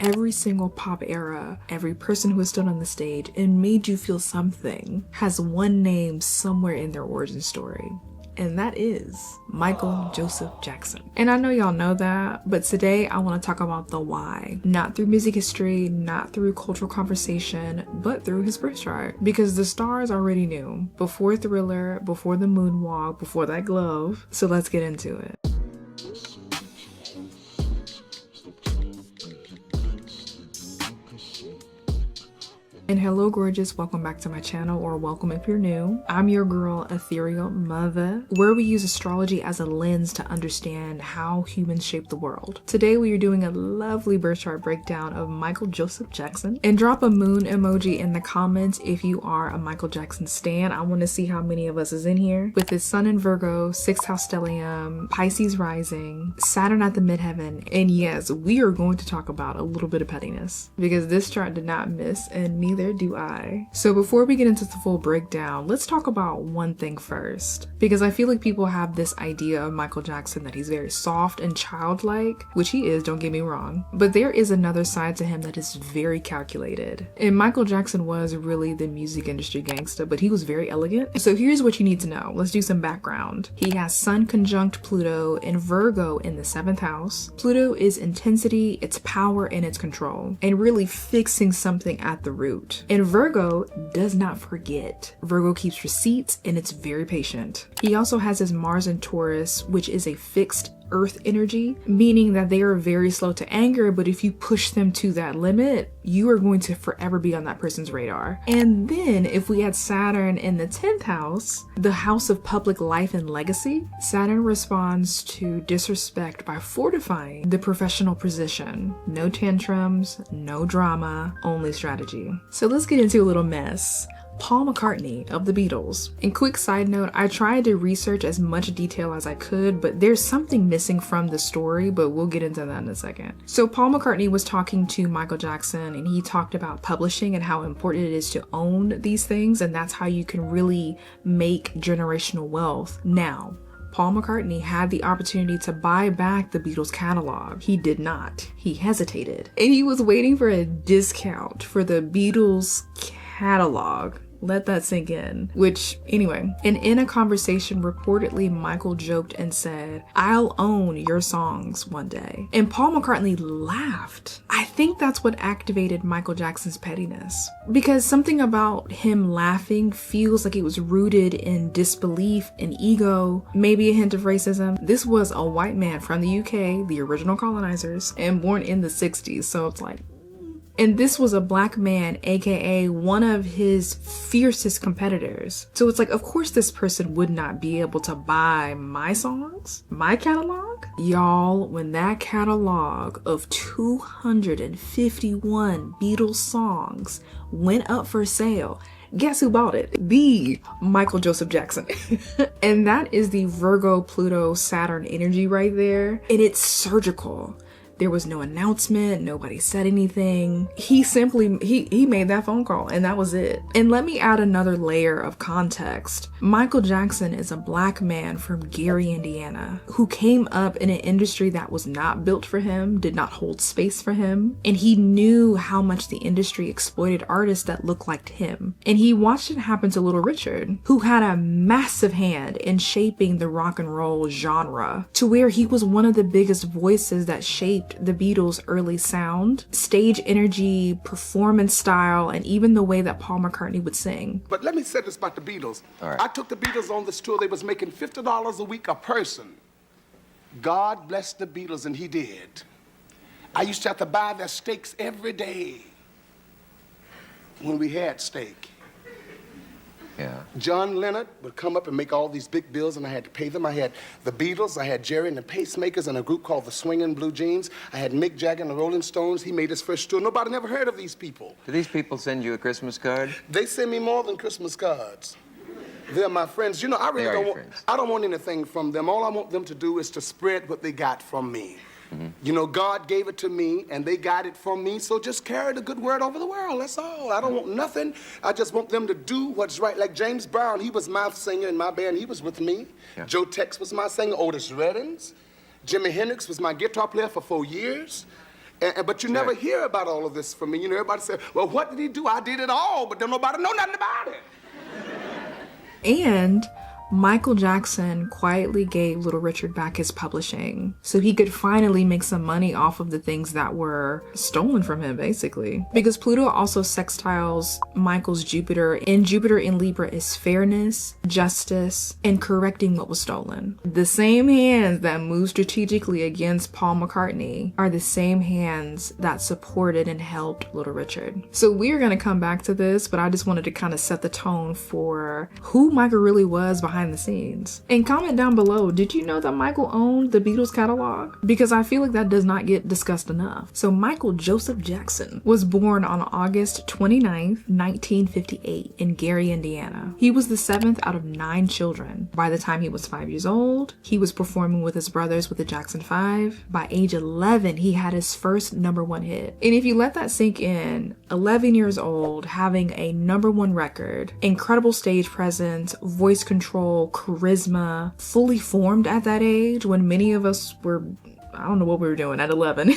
Every single pop era, every person who has stood on the stage and made you feel something has one name somewhere in their origin story. And that is Michael Joseph Jackson. And I know y'all know that, but today I want to talk about the why. Not through music history, not through cultural conversation, but through his birth chart. Because the stars already knew. Before Thriller, before the moonwalk, before that glove. So let's get into it. And hello gorgeous, welcome back to my channel, or welcome if you're new. I'm your girl, Ethereal Mother, where we use astrology as a lens to understand how humans shape the world. Today we are doing a lovely birth chart breakdown of Michael Joseph Jackson. And drop a moon emoji in the comments if you are a Michael Jackson stan. I want to see how many of us is in here. With his sun in Virgo, 6th House Stellium, Pisces Rising, Saturn at the Midheaven, and yes, we are going to talk about a little bit of pettiness because this chart did not miss, and neither do I. So before we get into the full breakdown, let's talk about one thing first, because I feel like people have this idea of Michael Jackson that he's very soft and childlike, which he is, don't get me wrong, but there is another side to him that is very calculated. And Michael Jackson was really the music industry gangsta, but he was very elegant. So here's what you need to know. Let's do some background. He has Sun conjunct Pluto and Virgo in the 7th house. Pluto is intensity, its power, and its control, and really fixing something at the root. And Virgo does not forget. Virgo keeps receipts and it's very patient. He also has his Mars in Taurus, which is a fixed earth energy, meaning that they are very slow to anger, but if you push them to that limit, you are going to forever be on that person's radar. And then if we had Saturn in the 10th house, the house of public life and legacy, Saturn responds to disrespect by fortifying the professional position. No tantrums, no drama, only strategy. So let's get into a little mess. Paul McCartney of the Beatles. And quick side note, I tried to research as much detail as I could, but there's something missing from the story, but we'll get into that in a second. So Paul McCartney was talking to Michael Jackson and he talked about publishing and how important it is to own these things, and that's how you can really make generational wealth. Now, Paul McCartney had the opportunity to buy back the Beatles catalog. He did not. He hesitated. And he was waiting for a discount for the Beatles catalog. Let that sink in. Which, anyway, and in a conversation, reportedly Michael joked and said, "I'll own your songs one day." And Paul McCartney laughed. I think that's what activated Michael Jackson's pettiness. Because something about him laughing feels like it was rooted in disbelief and ego, maybe a hint of racism. This was a white man from the UK, the original colonizers, and born in the 60s, so it's like, and this was a black man, aka one of his fiercest competitors. So it's like, of course this person would not be able to buy my songs, my catalog. Y'all, when that catalog of 251 Beatles songs went up for sale, guess who bought it? The Michael Joseph Jackson. And that is the Virgo-Pluto Saturn energy right there. And it's surgical. There was no announcement, nobody said anything. He simply, he made that phone call and that was it. And let me add another layer of context. Michael Jackson is a black man from Gary, Indiana, who came up in an industry that was not built for him, did not hold space for him. And he knew how much the industry exploited artists that looked like him. And he watched it happen to Little Richard, who had a massive hand in shaping the rock and roll genre to where he was one of the biggest voices that shaped the Beatles' early sound, stage energy, performance style, and even the way that Paul McCartney would sing. But let me say this about the Beatles. All right. I took the Beatles on this tour. They was making $50 a week a person. God bless the Beatles, and he did. I used to have to buy their steaks every day when we had steak. Yeah. John Leonard would come up and make all these big bills, and I had to pay them. I had the Beatles, I had Jerry and the Pacemakers, and a group called the Swingin' Blue Jeans. I had Mick Jagger and the Rolling Stones. He made his first tour. Nobody never heard of these people. Do these people send you a Christmas card? They send me more than Christmas cards. They're my friends. You know, I really don't want anything from them. All I want them to do is to spread what they got from me. Mm-hmm. You know, God gave it to me, and they got it from me, so just carry the good word over the world, that's all. I don't want nothing. I just want them to do what's right. Like James Brown, he was my singer in my band. He was with me. Yeah. Joe Tex was my singer. Otis Redding. Jimi Hendrix was my guitar player for 4 years. But you never hear about all of this from me. You know, everybody said, well, what did he do? I did it all, but don't nobody know nothing about it. And Michael Jackson quietly gave Little Richard back his publishing so he could finally make some money off of the things that were stolen from him, basically. Because Pluto also sextiles Michael's Jupiter, and Jupiter in Libra is fairness, justice, and correcting what was stolen. The same hands that moved strategically against Paul McCartney are the same hands that supported and helped Little Richard. So we are going to come back to this, but I just wanted to kind of set the tone for who Michael really was behind the scenes. And comment down below, did you know that Michael owned the Beatles catalog? Because I feel like that does not get discussed enough. So Michael Joseph Jackson was born on August 29th, 1958 in Gary, Indiana. He was the 7th out of 9 children. By the time he was 5 years old, he was performing with his brothers with the Jackson 5. By age 11, he had his first #1 hit. And if you let that sink in, 11 years old, having a #1 record, incredible stage presence, voice control, charisma, fully formed at that age when many of us were, I don't know what we were doing at 11.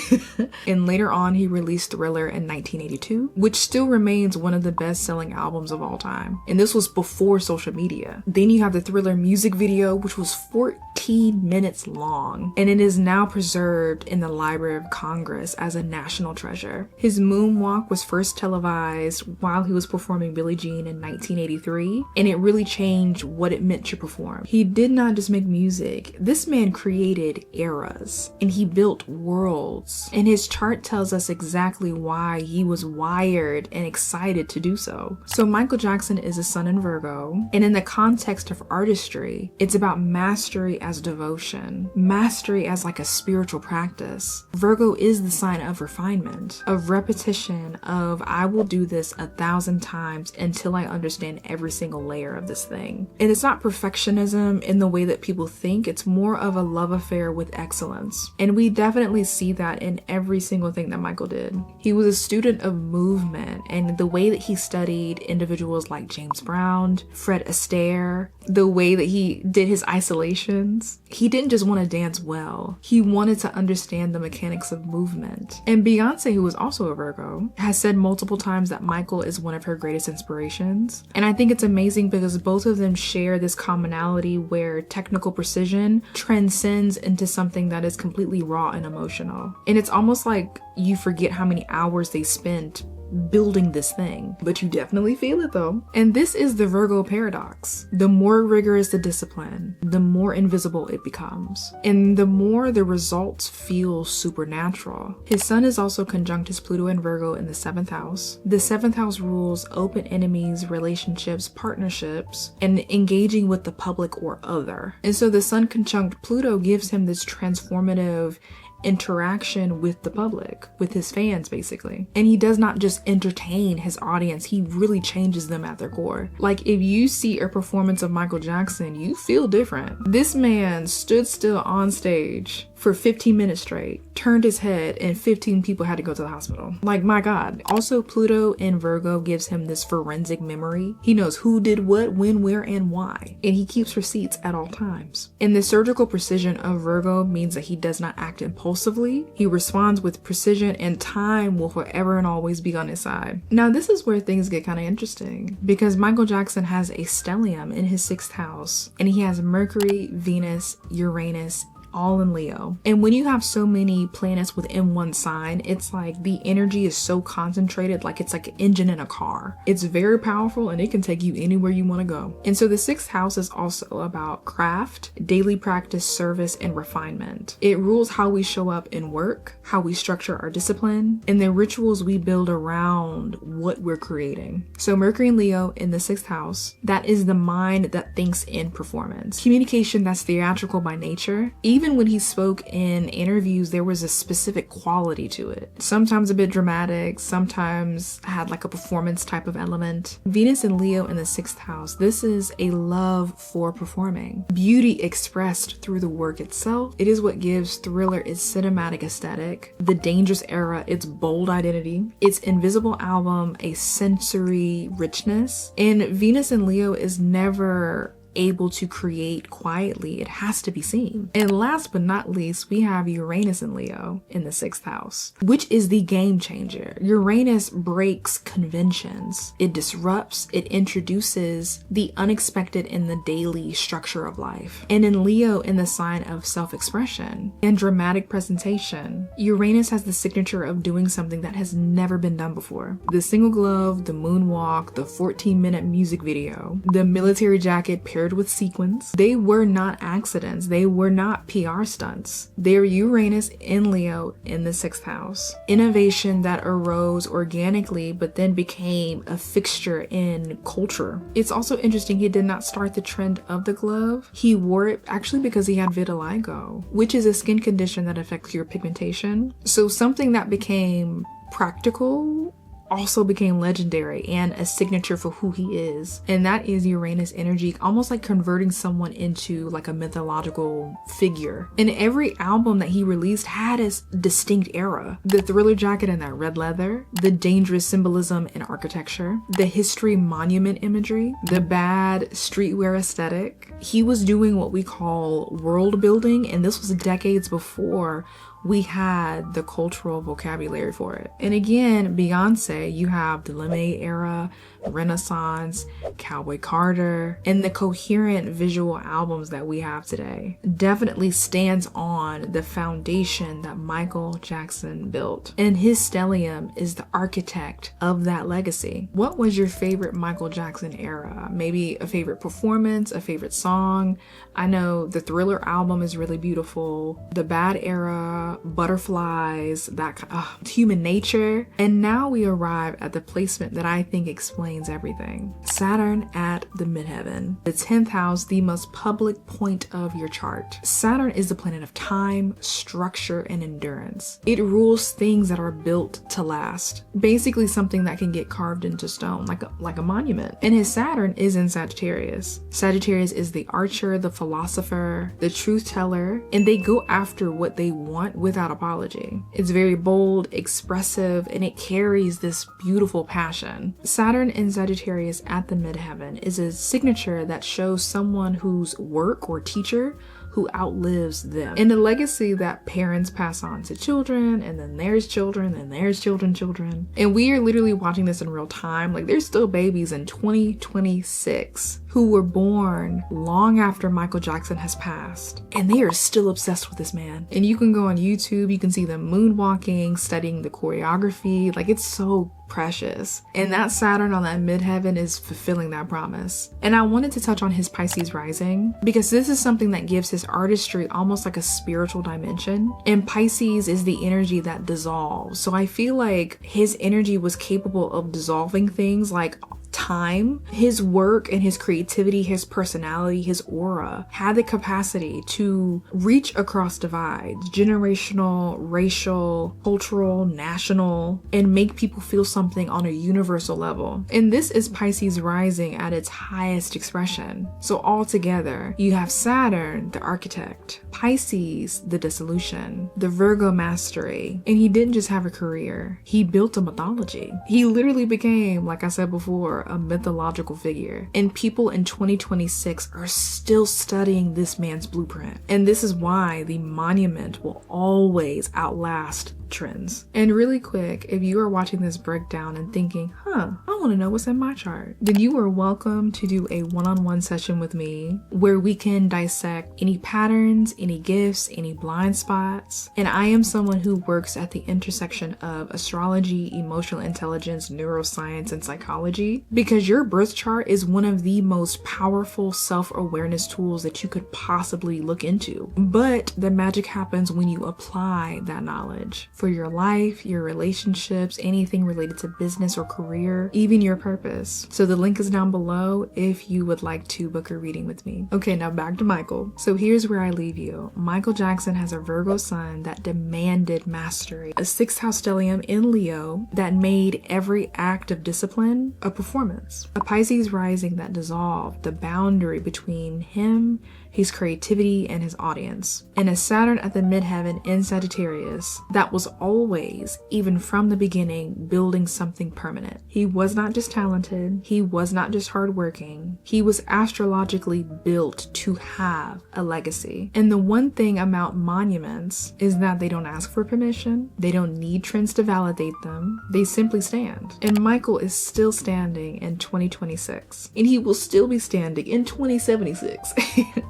And later on, he released Thriller in 1982, which still remains one of the best-selling albums of all time. And this was before social media. Then you have the Thriller music video, which was 14 minutes long, and it is now preserved in the Library of Congress as a national treasure. His moonwalk was first televised while he was performing Billie Jean in 1983, and it really changed what it meant to perform. He did not just make music. This man created eras, and he built worlds, and his chart tells us exactly why he was wired and excited to do so. So Michael Jackson is a sun in Virgo, and in the context of artistry, it's about mastery as devotion, mastery as like a spiritual practice. Virgo is the sign of refinement, of repetition, of I will do this 1,000 times until I understand every single layer of this thing. And it's not perfectionism in the way that people think, it's more of a love affair with excellence. And we definitely see that in every single thing that Michael did. He was a student of movement, and the way that he studied individuals like James Brown, Fred Astaire, the way that he did his isolations, he didn't just want to dance well. He wanted to understand the mechanics of movement. And Beyonce, who was also a Virgo, has said multiple times that Michael is one of her greatest inspirations. And I think it's amazing because both of them share this commonality where technical precision transcends into something that is completely raw and emotional. And it's almost like you forget how many hours they spent building this thing, but you definitely feel it though. And this is the Virgo paradox. The more rigorous the discipline, the more invisible it becomes, and the more the results feel supernatural. His sun is also conjunct his Pluto and Virgo in the 7th house. The 7th house rules open enemies, relationships, partnerships, and engaging with the public or other. And so the sun conjunct Pluto gives him this transformative interaction with the public, with his fans basically. And he does not just entertain his audience, he really changes them at their core. Like if you see a performance of Michael Jackson, you feel different. This man stood still on stage for 15 minutes straight, turned his head, and 15 people had to go to the hospital. Like, my God. Also, Pluto in Virgo gives him this forensic memory. He knows who did what, when, where, and why. And he keeps receipts at all times. And the surgical precision of Virgo means that he does not act impulsively. He responds with precision, and time will forever and always be on his side. Now, this is where things get kind of interesting, because Michael Jackson has a stellium in his 6th house, and he has Mercury, Venus, Uranus, all in Leo. And when you have so many planets within one sign, it's like the energy is so concentrated, like it's like an engine in a car. It's very powerful and it can take you anywhere you want to go. And so the 6th house is also about craft, daily practice, service, and refinement. It rules how we show up in work, how we structure our discipline, and the rituals we build around what we're creating. So Mercury and Leo in the 6th house, that is the mind that thinks in performance. Communication that's theatrical by nature. Even when he spoke in interviews, there was a specific quality to it. Sometimes a bit dramatic, sometimes had like a performance type of element. Venus and Leo in the 6th house, this is a love for performing. Beauty expressed through the work itself. It is what gives Thriller its cinematic aesthetic, The Dangerous Era its bold identity, its Invisible album a sensory richness. And Venus and Leo is never able to create quietly, it has to be seen. And last but not least, we have Uranus in Leo in the 6th house, which is the game changer. Uranus breaks conventions. It disrupts, it introduces the unexpected in the daily structure of life. And in Leo, in the sign of self-expression and dramatic presentation, Uranus has the signature of doing something that has never been done before. The single glove, the moonwalk, the 14-minute music video, the military jacket paired with sequins. They were not accidents. They were not PR stunts. They're Uranus in Leo in the 6th house. Innovation that arose organically but then became a fixture in culture. It's also interesting he did not start the trend of the glove. He wore it actually because he had vitiligo, which is a skin condition that affects your pigmentation. So something that became practical also became legendary and a signature for who he is. And that is Uranus energy, almost like converting someone into like a mythological figure. And every album that he released had a distinct era. The Thriller jacket and that red leather, the dangerous symbolism in architecture, the history monument imagery, the bad streetwear aesthetic. He was doing what we call world building, and this was decades before we had the cultural vocabulary for it. And again, Beyonce, you have the Lemonade era, Renaissance, Cowboy Carter, and the coherent visual albums that we have today definitely stands on the foundation that Michael Jackson built. And his stellium is the architect of that legacy. What was your favorite Michael Jackson era? Maybe a favorite performance, a favorite song? I know the Thriller album is really beautiful. The Bad era, Butterflies, that kind of Human Nature. And now we arrive at the placement that I think explains everything. Saturn at the midheaven. The 10th house, the most public point of your chart. Saturn is the planet of time, structure, and endurance. It rules things that are built to last. Basically something that can get carved into stone, like a monument. And his Saturn is in Sagittarius. Sagittarius is the archer, the philosopher, the truth teller, and they go after what they want without apology. It's very bold, expressive, and it carries this beautiful passion. Saturn in Sagittarius at the midheaven is a signature that shows someone whose work or teacher who outlives them, and a legacy that parents pass on to children, and then there's children, and there's children. And we are literally watching this in real time. Like, there's still babies in 2026 who were born long after Michael Jackson has passed, and they are still obsessed with this man. And you can go on YouTube, you can see them moonwalking, studying the choreography. Like, it's so precious. And that Saturn on that midheaven is fulfilling that promise. And I wanted to touch on his Pisces rising because this is something that gives his artistry almost like a spiritual dimension. And Pisces is the energy that dissolves. So I feel like his energy was capable of dissolving things like time. His work and his creativity, his personality, his aura had the capacity to reach across divides, generational, racial, cultural, national, and make people feel something on a universal level. And this is Pisces rising at its highest expression. So altogether, you have Saturn, the architect, Pisces, the dissolution, the Virgo mastery, and he didn't just have a career, he built a mythology. He literally became, like I said before, a mythological figure. And people in 2026 are still studying this man's blueprint. And this is why the monument will always outlast trends. And really quick, if you are watching this breakdown and thinking, I want to know what's in my chart, then you are welcome to do a one-on-one session with me where we can dissect any patterns, any gifts, any blind spots. And I am someone who works at the intersection of astrology, emotional intelligence, neuroscience, and psychology, because your birth chart is one of the most powerful self-awareness tools that you could possibly look into. But the magic happens when you apply that knowledge for your life, your relationships, anything related to business or career, even your purpose. So the link is down below if you would like to book a reading with me. Okay, now back to Michael. So here's where I leave you. Michael Jackson has a Virgo sun that demanded mastery, a 6th house stellium in Leo that made every act of discipline a performance, a Pisces rising that dissolved the boundary between him his creativity, and his audience. And a Saturn at the midheaven in Sagittarius that was always, even from the beginning, building something permanent. He was not just talented, he was not just hardworking, he was astrologically built to have a legacy. And the one thing about monuments is that they don't ask for permission, they don't need trends to validate them, they simply stand. And Michael is still standing in 2026, and he will still be standing in 2076.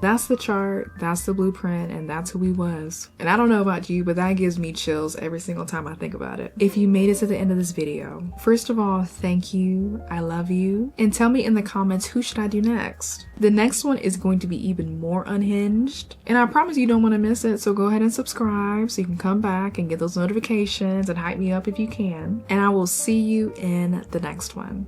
That's the chart, that's the blueprint, and that's who he was. And I don't know about you, but that gives me chills every single time I think about it. If you made it to the end of this video, first of all, thank you, I love you, and tell me in the comments, who should I do next? The next one is going to be even more unhinged, and I promise you don't want to miss it, so go ahead and subscribe so you can come back and get those notifications and hype me up if you can, and I will see you in the next one.